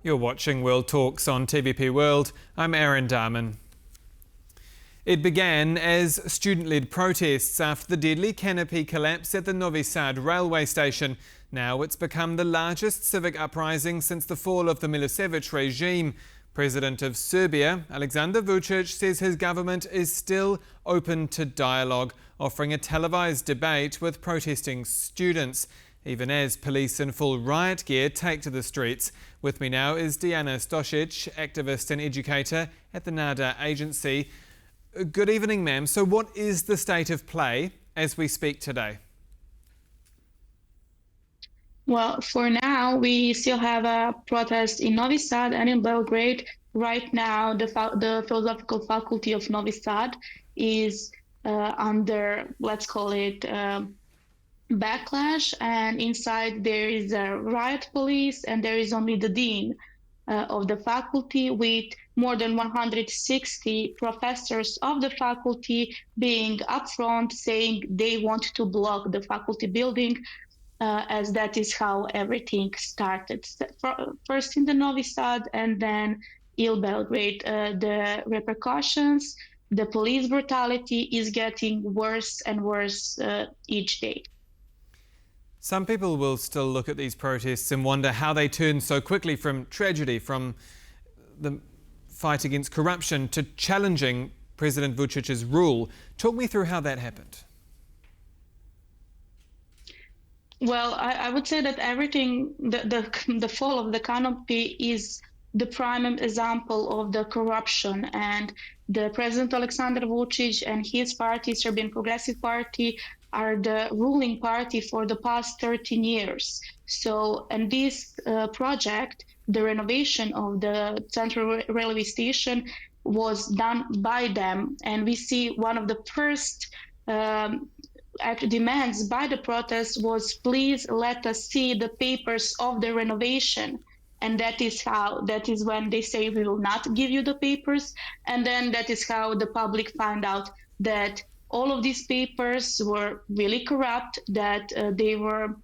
You're watching World Talks on TVP World. I'm Aaron Darman. It began as student-led protests after the deadly canopy collapse at the Novi Sad railway station. Now it's become the largest civic uprising since the fall of the Milosevic regime. President of Serbia, Aleksandar Vučić, says his government is still open to dialogue, offering a televised debate with protesting students, even as police in full riot gear take to the streets. With me now is Dejana Stošić, activist and educator at the NADA agency. Good evening, ma'am. So what is the state of play as we speak today? Well, for now, we still have a protest in Novi Sad and in Belgrade. Right now, the philosophical faculty of Novi Sad is under, let's call it, backlash, and inside there is a riot police, and there is only the dean of the faculty with more than 160 professors of the faculty being upfront saying they want to block the faculty building, as that is how everything started. First in the Novi Sad and then in Belgrade. The repercussions, the police brutality is getting worse and worse each day. Some people will still look at these protests and wonder how they turned so quickly from tragedy, from the fight against corruption, to challenging President Vucic's rule. Talk me through how that happened. Well, I would say that everything, the fall of the canopy is the prime example of the corruption, and the President Aleksandar Vučić and his party, Serbian Progressive Party, are the ruling party for the past 13 years. So, and this project, the renovation of the central railway station, was done by them, and we see one of the first demands by the protest was, please let us see the papers of the renovation. And that is when they say we will not give you the papers. And then that is how the public find out that all of these papers were really corrupt, that they were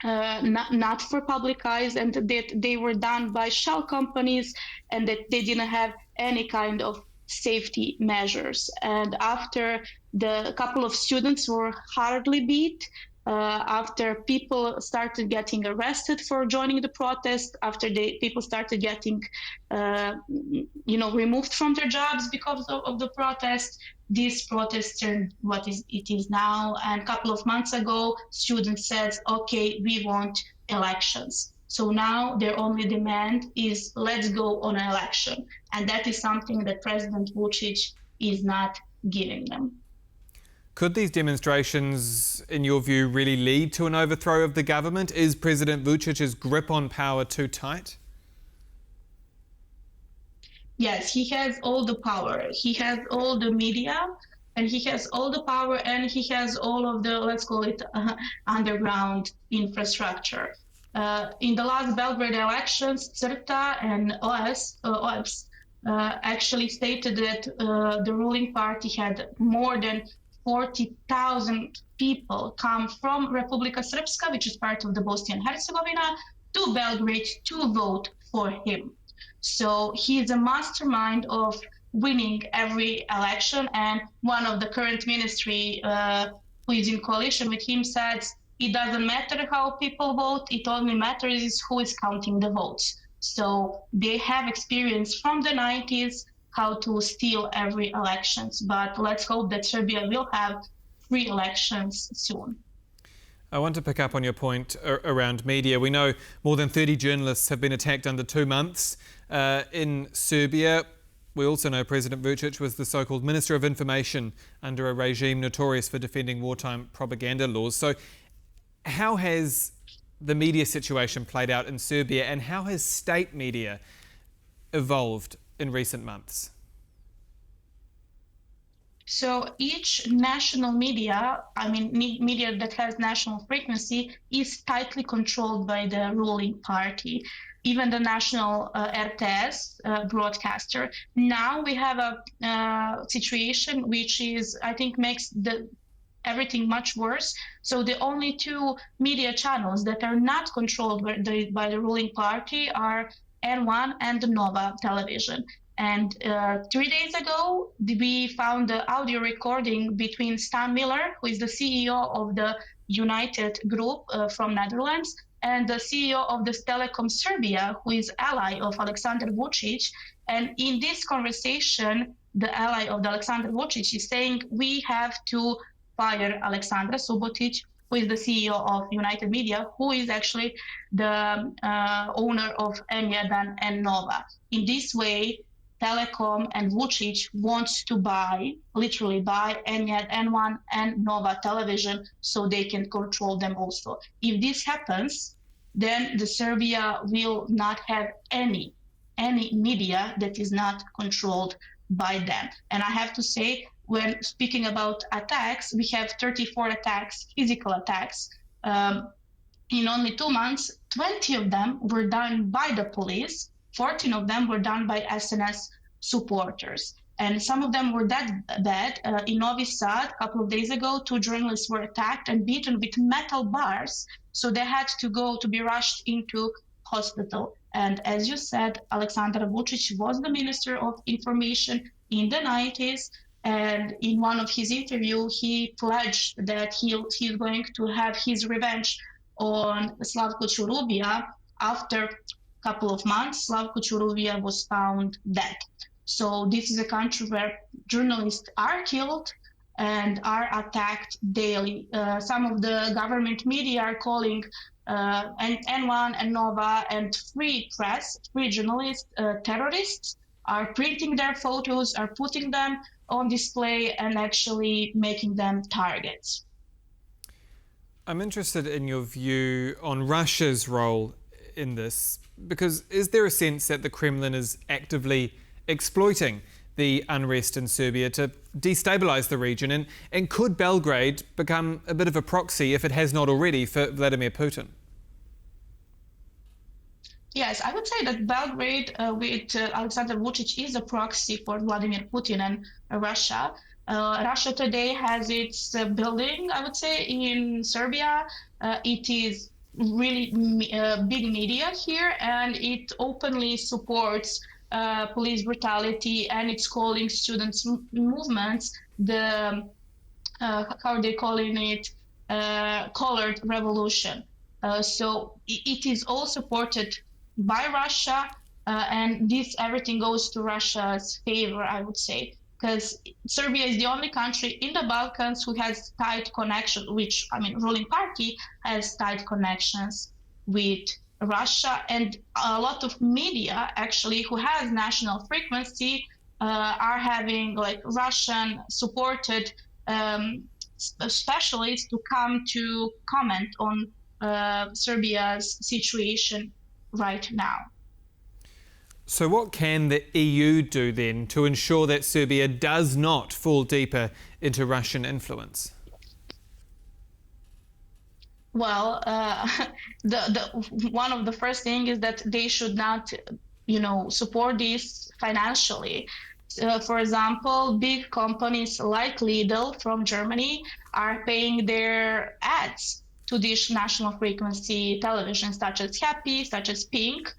not for public eyes, and that they were done by shell companies, and that they didn't have any kind of safety measures. And after the couple of students were hardly beat, after people started getting arrested for joining the protest, after people started getting removed from their jobs because of the protest, this protest turned it is now. And a couple of months ago, students said, okay, we want elections. So now their only demand is, let's go on an election. And that is something that President Vučić is not giving them. Could these demonstrations, in your view, really lead to an overthrow of the government? Is President Vucic's grip on power too tight? Yes, he has all the power. He has all the media, and he has all the power, and he has all of the, let's call it, underground infrastructure. In the last Belgrade elections, CRTA and OEBS actually stated that the ruling party had more than 40,000 people come from Republika Srpska, which is part of the Bosnia and Herzegovina, to Belgrade to vote for him. So he is a mastermind of winning every election, and one of the current ministry who is in coalition with him says it doesn't matter how people vote, it only matters is who is counting the votes. So they have experience from the 90s how to steal every elections, but let's hope that Serbia will have free elections soon. I want to pick up on your point around media. We know more than 30 journalists have been attacked under 2 months in Serbia. We also know President Vucic was the so-called Minister of Information under a regime notorious for defending wartime propaganda laws. So how has the media situation played out in Serbia, and how has state media evolved in recent months? So each national media, media that has national frequency, is tightly controlled by the ruling party. Even the national RTS broadcaster. Now we have a situation which is, I think, makes everything much worse. So the only two media channels that are not controlled by the ruling party are N1 and Nova television. And 3 days ago, we found the audio recording between Stan Miller, who is the CEO of the United Group from Netherlands, and the CEO of the Telecom Serbia, who is ally of Aleksandar Vučić. And in this conversation, the ally of the Aleksandar Vučić is saying, we have to fire Aleksandra Subotic, who is the CEO of United Media, who is actually the owner of N1 and Nova. In this way, Telecom and Vucic wants to literally buy N1 and Nova television so they can control them also. If this happens, then the Serbia will not have any media that is not controlled by them. And I have to say, when speaking about attacks, we have 34 attacks, physical attacks. In only 2 months, 20 of them were done by the police, 14 of them were done by SNS supporters. And some of them were that bad. In Novi Sad, a couple of days ago, 2 journalists were attacked and beaten with metal bars. So they had to be rushed into hospital. And as you said, Aleksandar Vučić was the Minister of Information in the 90s. And in one of his interviews, he pledged that he's going to have his revenge on Slavko Ćurubija. After a couple of months, Slavko Ćurubija was found dead. So this is a country where journalists are killed and are attacked daily. Some of the government media are calling N1 and Nova and free press, free journalists, terrorists, are printing their photos, are putting them on display and actually making them targets. I'm interested in your view on Russia's role in this, because is there a sense that the Kremlin is actively exploiting the unrest in Serbia to destabilise the region, and could Belgrade become a bit of a proxy, if it has not already, for Vladimir Putin? Yes, I would say that Belgrade with Aleksandar Vučić is a proxy for Vladimir Putin and Russia. Russia today has its building, I would say, in Serbia. It is really big media here, and it openly supports police brutality, and it's calling students' movements the, how they calling it, colored revolution. So it is all supported by Russia, and everything goes to Russia's favor, I would say, because Serbia is the only country in the Balkans who has tight connection, ruling party has tight connections with Russia, and a lot of media actually who has national frequency are having like Russian supported specialists to come to comment on Serbia's situation right now. So what can the EU do then to ensure that Serbia does not fall deeper into Russian influence? Well, one of the first things is that they should not, support this financially. For example, big companies like Lidl from Germany are paying their ads to this national frequency television, such as Happy, such as Pink,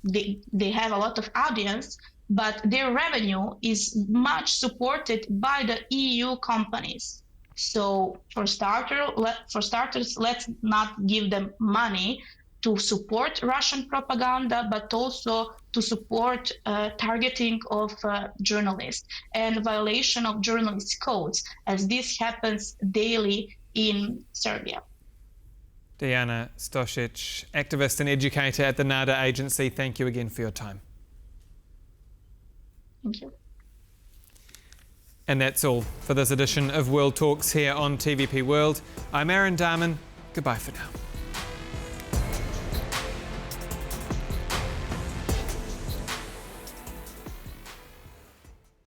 they have a lot of audience, but their revenue is much supported by the EU companies. So for starters, let's not give them money to support Russian propaganda, but also to support targeting of journalists and violation of journalist codes, as this happens daily in Serbia. Dejana Stošić, activist and educator at the NADA agency, thank you again for your time. Thank you. And that's all for this edition of World Talks here on TVP World. I'm Aaron Darman. Goodbye for now.